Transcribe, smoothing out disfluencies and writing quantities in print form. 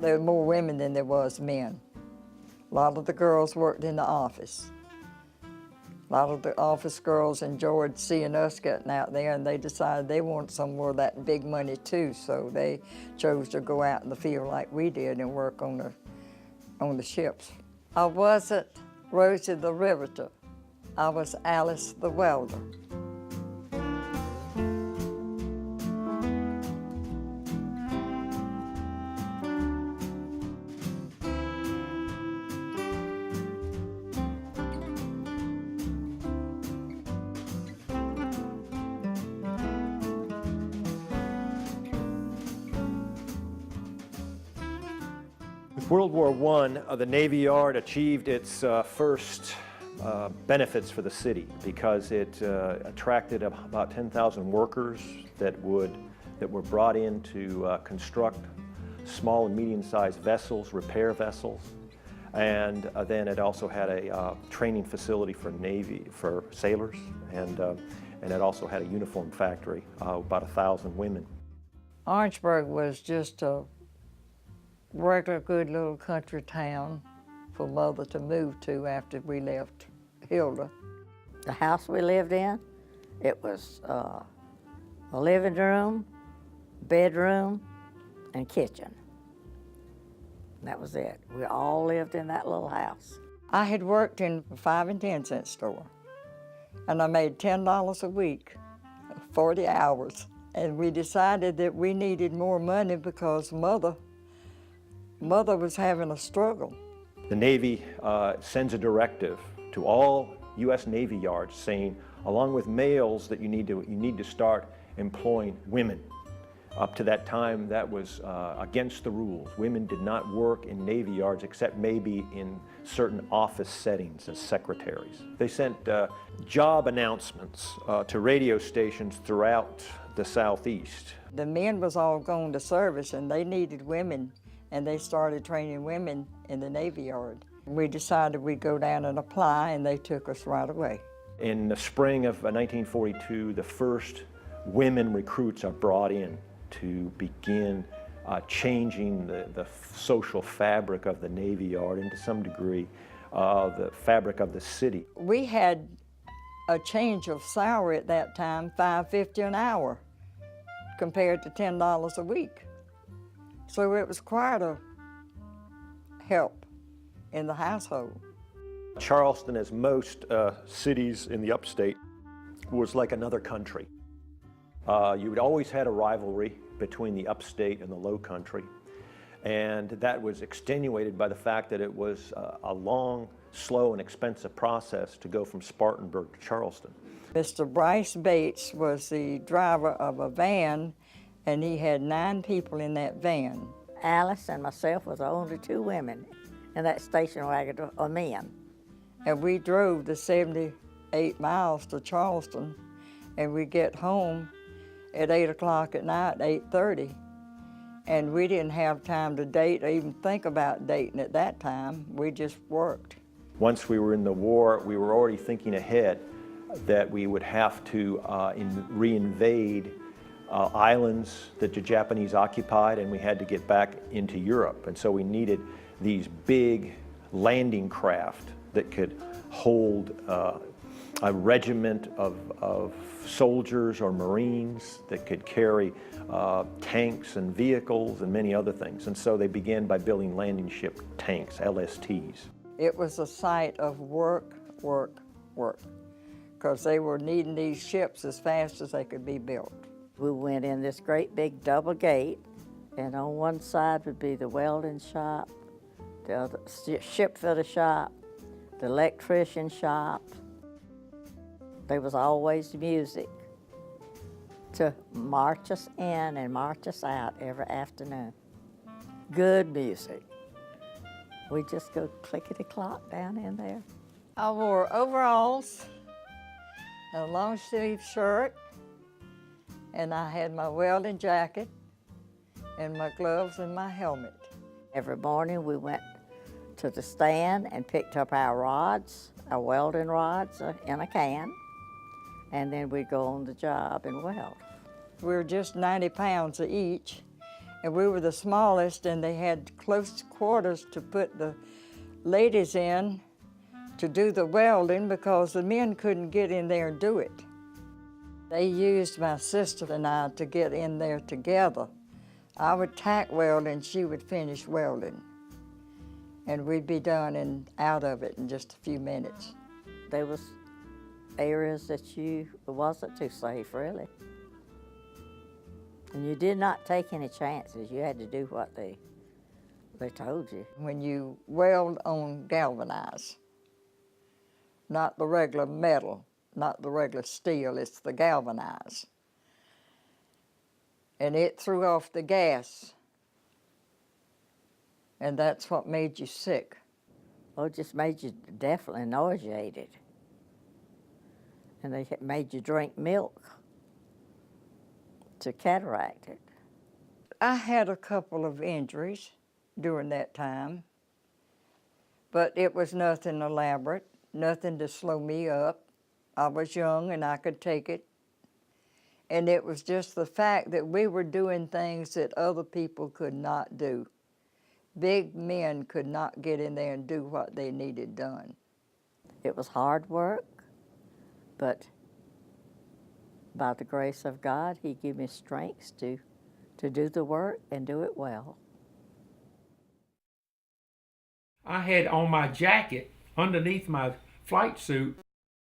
There were more women than there was men. A lot of the girls worked in the office. A lot of the office girls enjoyed seeing us getting out there, and they decided they wanted some more of that big money too, so they chose to go out in the field like we did and work on the ships. I wasn't Rosie the Riveter. I was Alice the Welder. With World War I, the Navy Yard achieved its first benefits for the city because it attracted about 10,000 workers that were brought in to construct small and medium-sized vessels, repair vessels, and then it also had a training facility for sailors, and it also had a uniform factory, about 1,000 women. Orangeburg was just a regular good little country town for Mother to move to after we left Hilda. The house we lived in, it was a living room, bedroom, and kitchen. That was it. We all lived in that little house. I had worked in a 5 and 10 cent store, and I made $10 a week, 40 hours. And we decided that we needed more money because Mother was having a struggle. The Navy sends a directive to all U.S. Navy yards saying, along with males, that you need to start employing women. Up to that time, that was against the rules. Women did not work in Navy yards except maybe in certain office settings as secretaries. They sent job announcements to radio stations throughout the Southeast. The men was all going to service, and they needed women, and they started training women in the Navy Yard. We decided we'd go down and apply, and they took us right away. In the spring of 1942, the first women recruits are brought in to begin changing the social fabric of the Navy Yard, and to some degree, the fabric of the city. We had a change of salary at that time, $5.50 an hour, compared to $10 a week. So it was quite a help in the household. Charleston, as most cities in the upstate, was like another country. You had always had a rivalry between the upstate and the low country, and that was extenuated by the fact that it was a long, slow, and expensive process to go from Spartanburg to Charleston. Mr. Bryce Bates was the driver of a van, and he had 9 people in that van. Alice and myself was the only 2 women in that station wagon of men. And we drove the 78 miles to Charleston, and we get home at 8 o'clock at night, 8:30. And we didn't have time to date or even think about dating at that time. We just worked. Once we were in the war, we were already thinking ahead that we would have to reinvade islands that the Japanese occupied, and we had to get back into Europe. And so we needed these big landing craft that could hold a regiment of soldiers or Marines, that could carry tanks and vehicles and many other things. And so they began by building landing ship tanks, LSTs. It was a site of work, work, work, because they were needing these ships as fast as they could be built. We went in this great big double gate, and on one side would be the welding shop, the other ship fitter shop, the electrician shop. There was always music to march us in and march us out every afternoon. Good music. We just go clickety-clock down in there. I wore overalls, a long sleeve shirt, and I had my welding jacket and my gloves and my helmet. Every morning we went to the stand and picked up our rods, our welding rods in a can, and then we'd go on the job and weld. We were just 90 pounds each, And we were the smallest, and they had close quarters to put the ladies in to do the welding because the men couldn't get in there and do it. They used my sister and I to get in there together. I would tack weld and she would finish welding. And we'd be done and out of it in just a few minutes. There was areas that it wasn't too safe, really. And you did not take any chances. You had to do what they told you. When you weld on galvanized, not the regular metal, not the regular steel, it's the galvanized. And it threw off the gas, and that's what made you sick. Well, it just made you definitely nauseated. And they made you drink milk to cataract it. I had a couple of injuries during that time, but it was nothing elaborate, nothing to slow me up. I was young and I could take it. And it was just the fact that we were doing things that other people could not do. Big men could not get in there and do what they needed done. It was hard work, but by the grace of God, He gave me strength to do the work and do it well. I had on my jacket, underneath my flight suit,